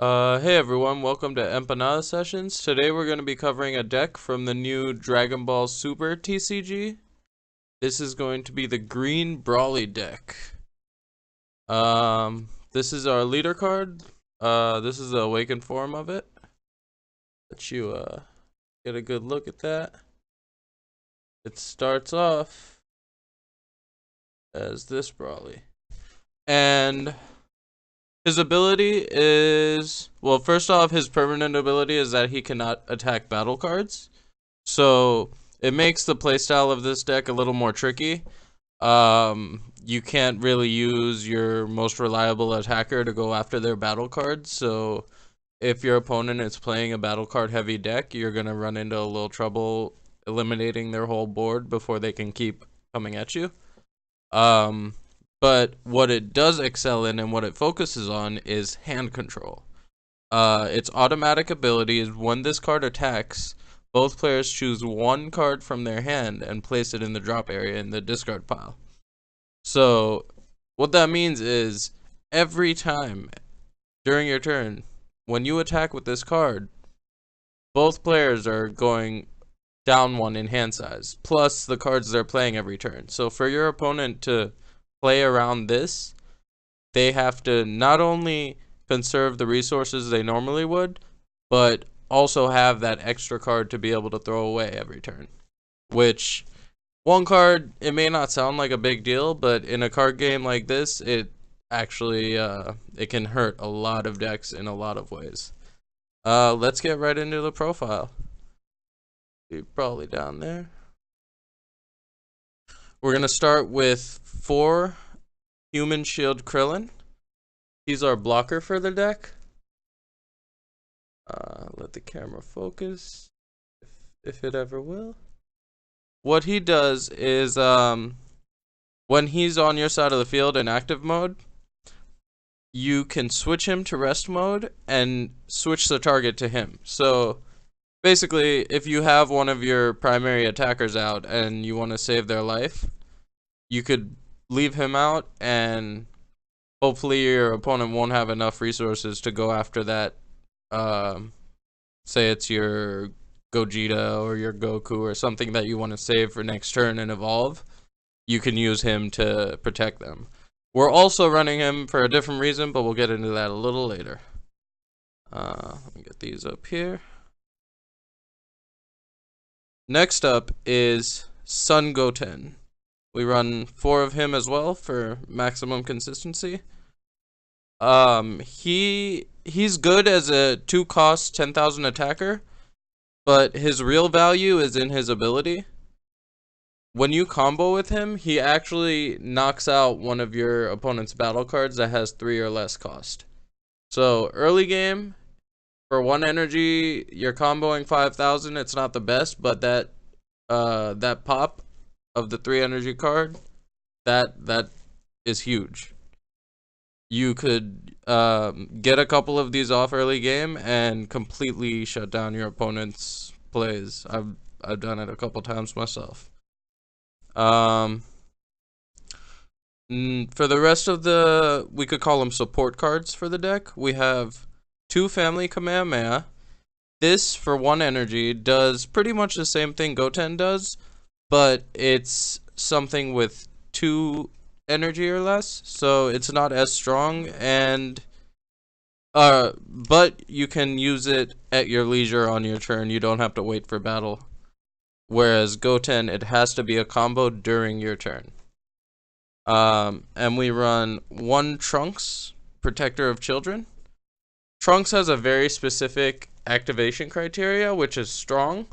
Hey everyone, welcome to Empanada Sessions. Today we're going to be covering a deck from the new Dragon Ball Super TCG. This is going to be the Green Brawly deck. This is our leader card. This is the awakened form of it. Let you, get a good look at that. It starts off as this Brawly. And his ability is, well, first off, his permanent ability is that he cannot attack battle cards. So it makes the playstyle of this deck a little more tricky. You can't really use your most reliable attacker to go after their battle cards. So if your opponent is playing a battle card heavy deck, you're going to run into a little trouble eliminating their whole board before they can keep coming at you. But what it does excel in and what it focuses on is hand control. Its automatic ability is when this card attacks, both players choose one card from their hand and place it in the drop area in the discard pile. So what that means is every time during your turn, when you attack with this card, both players are going down one in hand size, plus the cards they're playing every turn. So for your opponent to play around this, they have to not only conserve the resources they normally would, but also have that extra card to be able to throw away every turn. Which, one card, it may not sound like a big deal, but in a card game like this, it actually, it can hurt a lot of decks in a lot of ways. Let's get right into the profile. Probably down there. We're going to start with 4 Human Shield Krillin. He's our blocker for the deck. Let the camera focus, if it ever will. What he does is, when he's on your side of the field in active mode, you can switch him to rest mode and switch the target to him. So basically, if you have one of your primary attackers out and you want to save their life, you could leave him out and hopefully your opponent won't have enough resources to go after that. Say it's your Gogeta or your Goku or something that you want to save for next turn and evolve. You can use him to protect them. We're also running him for a different reason, but we'll get into that a little later. Let me get these up here. Next up is Sun Goten. We run 4 of him as well for maximum consistency. He's good as a 2-cost 10,000 attacker, but his real value is in his ability. When you combo with him, he actually knocks out one of your opponent's battle cards that has 3 or less cost. So early game, for 1 energy, you're comboing 5,000. It's not the best, but that pop of the 3 energy card, that is huge. You could get a couple of these off early game and completely shut down your opponent's plays. I've done it a couple times myself. For the rest of the, we could call them support cards for the deck. We have 2 Family Kamehameha. This, for 1 energy, does pretty much the same thing Goten does, but it's something with 2 energy or less, so it's not as strong, and but you can use it at your leisure on your turn. You don't have to wait for battle. Whereas Goten, it has to be a combo during your turn. And we run 1 Trunks, Protector of Children. Trunks has a very specific activation criteria, which is strong,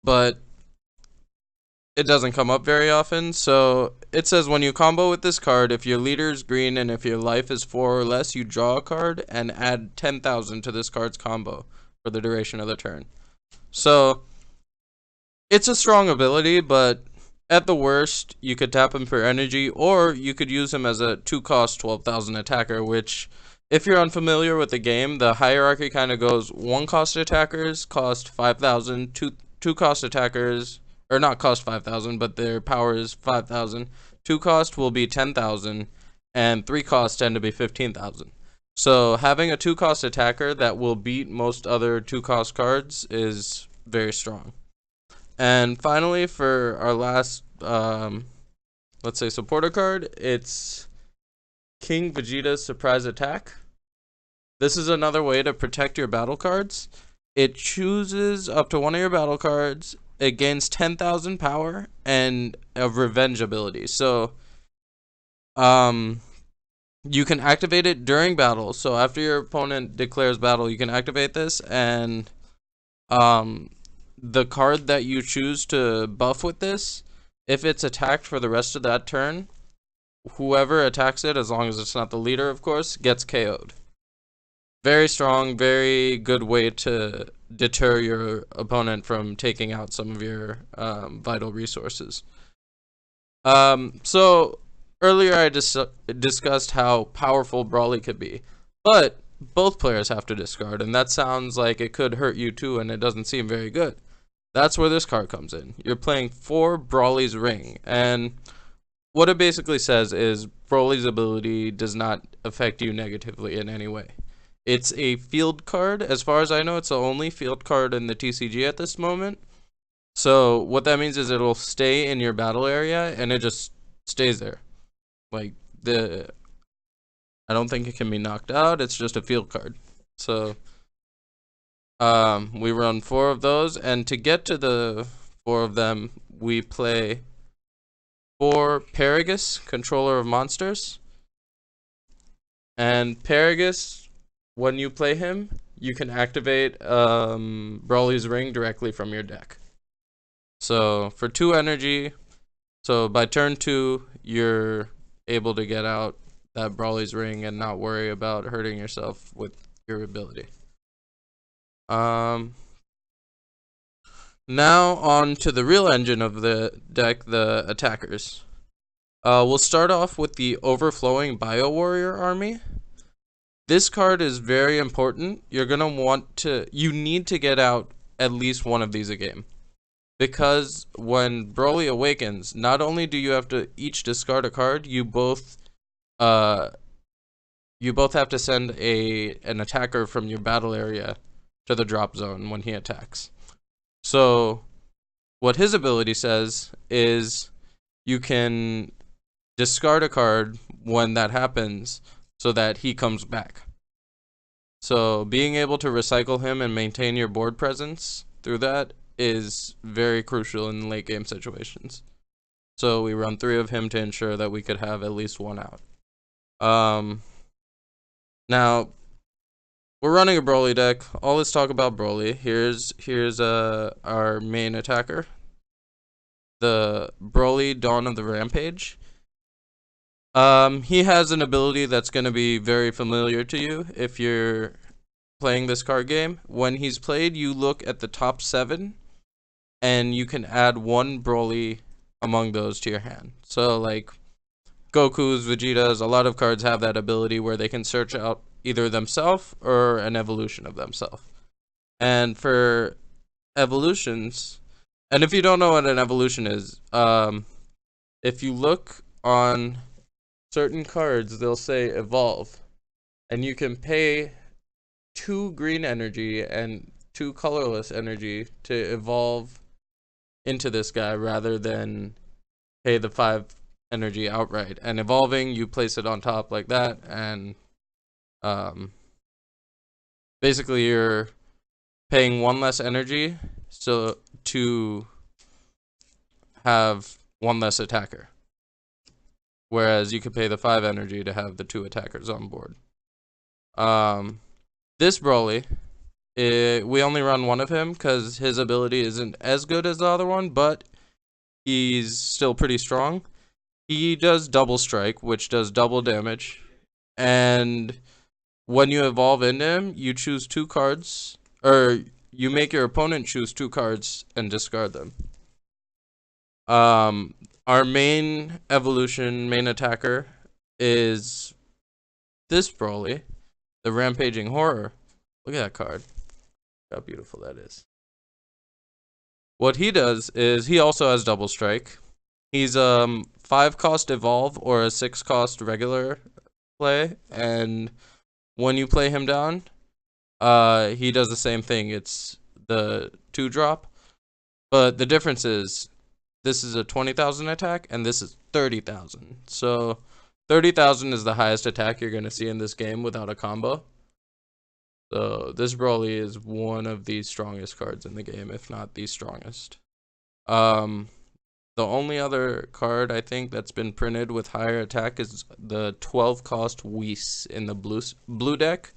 but it doesn't come up very often. So it says when you combo with this card, if your leader is green and if your life is 4 or less, you draw a card and add 10,000 to this card's combo for the duration of the turn. So it's a strong ability, but at the worst, you could tap him for energy, or you could use him as a 2-cost 12,000 attacker, which, if you're unfamiliar with the game, the hierarchy kind of goes 1-cost attackers cost 5,000, 2-cost attackers, or not cost 5,000, but their power is 5,000. 2-cost will be 10,000, and 3-cost tend to be 15,000. So having a 2-cost attacker that will beat most other 2-cost cards is very strong. And finally, for our last, let's say, supporter card, it's King Vegeta's Surprise Attack. This is another way to protect your battle cards. It chooses up to one of your battle cards. It gains 10,000 power and a revenge ability. So, you can activate it during battle. So after your opponent declares battle, you can activate this, and the card that you choose to buff with this, if it's attacked for the rest of that turn, whoever attacks it, as long as it's not the leader, of course, gets KO'd. Very strong, very good way to deter your opponent from taking out some of your vital resources. So earlier I discussed how powerful Brawly could be, but both players have to discard, and that sounds like it could hurt you too, and it doesn't seem very good. That's where this card comes in. You're playing for Brawly's Ring, and what it basically says is Brawly's ability does not affect you negatively in any way. It's a field card. As far as I know, it's the only field card in the TCG at this moment. So what that means is it'll stay in your battle area, and it just stays there. Like, I don't think it can be knocked out. It's just a field card. So we run 4 of those, and to get to the 4 of them, we play 4 Paragus, Controller of Monsters. And Paragus, when you play him, you can activate Brawly's Ring directly from your deck. So for 2 energy, so by turn 2, you're able to get out that Brawly's Ring and not worry about hurting yourself with your ability. Now on to the real engine of the deck, the attackers. We'll start off with the Overflowing Bio Warrior army. This card is very important. You're gonna you need to get out at least one of these a game. Because when Brawly awakens, not only do you have to each discard a card, you both have to send an attacker from your battle area to the drop zone when he attacks. So what his ability says is you can discard a card when that happens so that he comes back. So being able to recycle him and maintain your board presence through that is very crucial in late game situations. So we run 3 of him to ensure that we could have at least 1 out. Now we're running a Brawly deck. All let's talk about Brawly. Here's our main attacker, the Brawly Dawn of the Rampage. He has an ability that's going to be very familiar to you if you're playing this card game. When he's played, you look at the top 7, and you can add 1 Brawly among those to your hand. So like Goku's, Vegeta's, a lot of cards have that ability where they can search out either themselves or an evolution of themselves. And for evolutions, and if you don't know what an evolution is, if you look on certain cards, they'll say evolve, and you can pay 2 green energy and 2 colorless energy to evolve into this guy rather than pay the 5 energy outright. And evolving, you place it on top like that, and basically you're paying 1 less energy so to have 1 less attacker, whereas you could pay the 5 energy to have the 2 attackers on board. This Brawly, we only run 1 of him because his ability isn't as good as the other one, but he's still pretty strong. He does double strike, which does double damage, and when you evolve into him, you choose 2 cards, or you make your opponent choose 2 cards and discard them. Our main evolution, main attacker, is this Brawly, the Rampaging Horror. Look at that card. How beautiful that is. What he does is he also has double strike. He's 5-cost evolve or a 6-cost regular play, and When you play him down, he does the same thing. It's the 2-drop, but the difference is this is a 20,000 attack and this is 30,000. So 30,000 is the highest attack you're going to see in this game without a combo. So this Broly is one of the strongest cards in the game, if not the strongest. The only other card I think that's been printed with higher attack is the 12 cost Whis in the blue deck,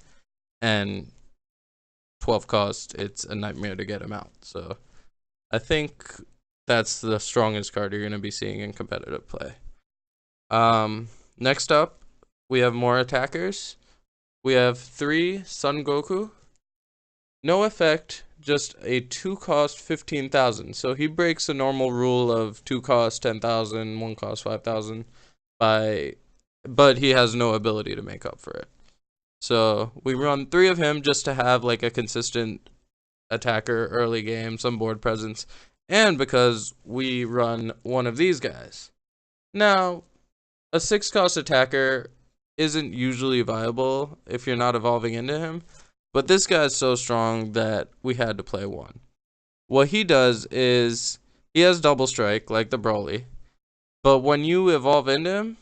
and 12 cost, it's a nightmare to get him out. So I think that's the strongest card you're going to be seeing in competitive play. Next up, we have more attackers. We have 3 Son Goku. No effect, just a 2 cost 15,000. So he breaks the normal rule of 2 cost 10,000, 1 cost 5,000 but he has no ability to make up for it. So we run 3 of him just to have like a consistent attacker early game, some board presence, and because we run one of these guys. Now, a 6 cost attacker isn't usually viable if you're not evolving into him, but this guy's so strong that we had to play one. What he does is he has double strike like the Broly, but when you evolve into him,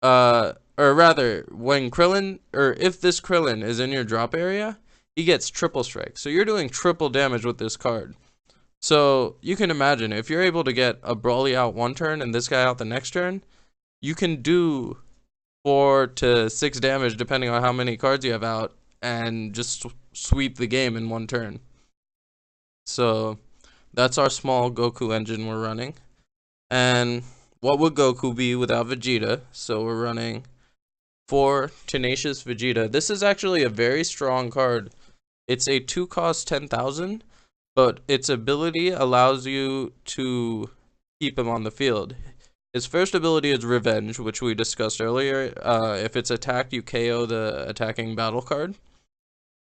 or rather, when Krillin, or if this Krillin is in your drop area, he gets triple strike. So you're doing triple damage with this card. So you can imagine if you're able to get a Broly out one turn and this guy out the next turn, you can do 4 to 6 damage depending on how many cards you have out and just sweep the game in one turn. So that's our small Goku engine we're running. And what would Goku be without Vegeta? So we're running 4 Tenacious Vegeta. This is actually a very strong card. It's a 2 cost 10,000, but its ability allows you to keep him on the field. His first ability is Revenge, which we discussed earlier. If it's attacked, you KO the attacking battle card.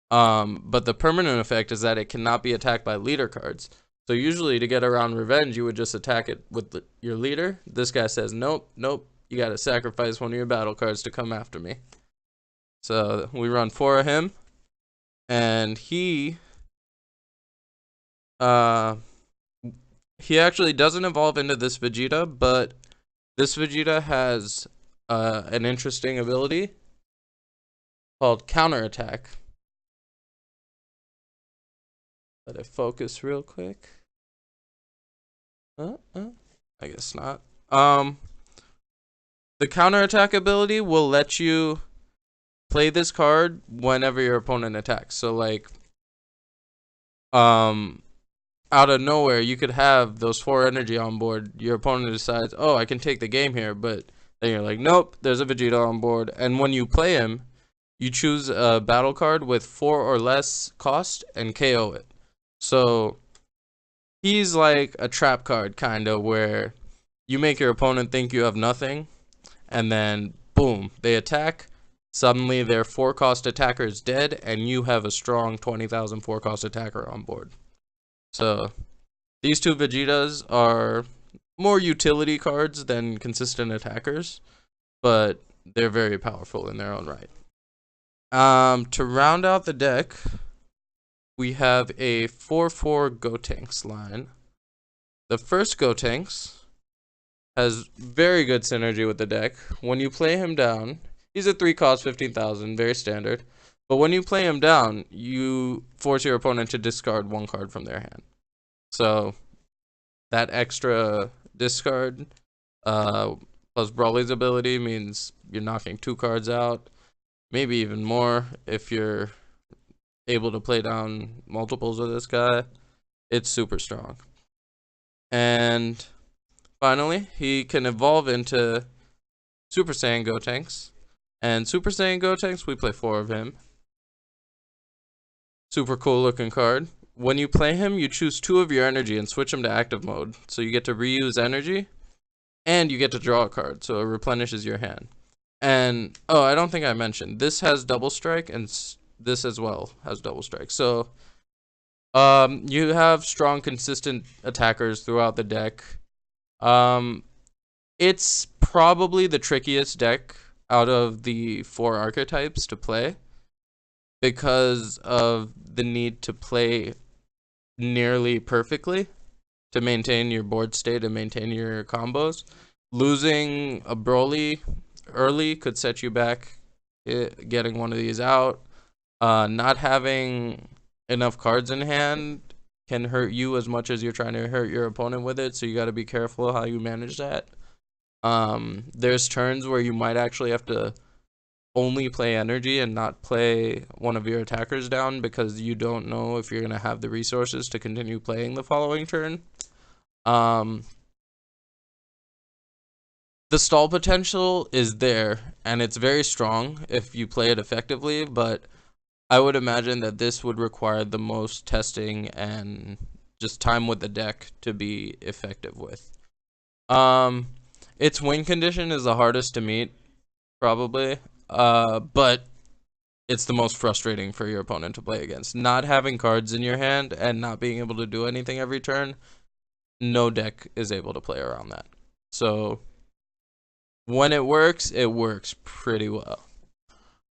But the permanent effect is that it cannot be attacked by leader cards. So usually to get around Revenge, you would just attack it with your leader. This guy says, nope, nope, you gotta sacrifice one of your battle cards to come after me. So we run 4 of him, and he actually doesn't evolve into this Vegeta, but this Vegeta has an interesting ability called Counterattack. Let it focus real quick. I guess not. The counterattack ability will let you play this card whenever your opponent attacks. So like, out of nowhere, you could have those 4 energy on board. Your opponent decides, oh, I can take the game here, but then you're like, nope, there's a Vegeta on board. And when you play him, you choose a battle card with 4 or less cost and KO it. So he's like a trap card, kind of, where you make your opponent think you have nothing, and then boom, they attack. Suddenly their 4 cost attacker is dead, and you have a strong 20,000 4 cost attacker on board. So these 2 Vegetas are more utility cards than consistent attackers, but they're very powerful in their own right. To round out the deck, we have a 4/4 Gotenks line. The first Gotenks has very good synergy with the deck. When you play him down, he's a 3 cost 15,000, very standard. But when you play him down, you force your opponent to discard 1 card from their hand. So that extra discard, plus Broly's ability, means you're knocking 2 cards out, maybe even more if you're able to play down multiples of this guy. It's super strong. And finally, he can evolve into Super Saiyan Gotenks. And Super Saiyan Gotenks, we play 4 of him. Super cool looking card. When you play him, you choose 2 of your energy and switch him to active mode. So you get to reuse energy, and you get to draw a card, so it replenishes your hand. And, oh, I don't think I mentioned, this has double strike, and this as well has double strike. So you have strong, consistent attackers throughout the deck. It's probably the trickiest deck out of the 4 archetypes to play because of the need to play nearly perfectly to maintain your board state and maintain your combos. Losing a Broly early could set you back getting one of these out. Not having enough cards in hand can hurt you as much as you're trying to hurt your opponent with it, so you got to be careful how you manage that. There's turns where you might actually have to only play energy and not play one of your attackers down because you don't know if you're going to have the resources to continue playing the following turn. The stall potential is there, and it's very strong if you play it effectively, but I would imagine that this would require the most testing and just time with the deck to be effective with. Its win condition is the hardest to meet, probably, but it's the most frustrating for your opponent to play against. Not having cards in your hand and not being able to do anything every turn, no deck is able to play around that. So when it works pretty well.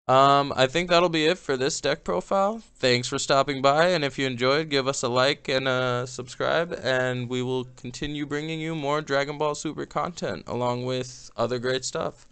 I think that'll be it for this deck profile. Thanks for stopping by, and if you enjoyed, give us a like and a subscribe, and we will continue bringing you more Dragon Ball Super content along with other great stuff.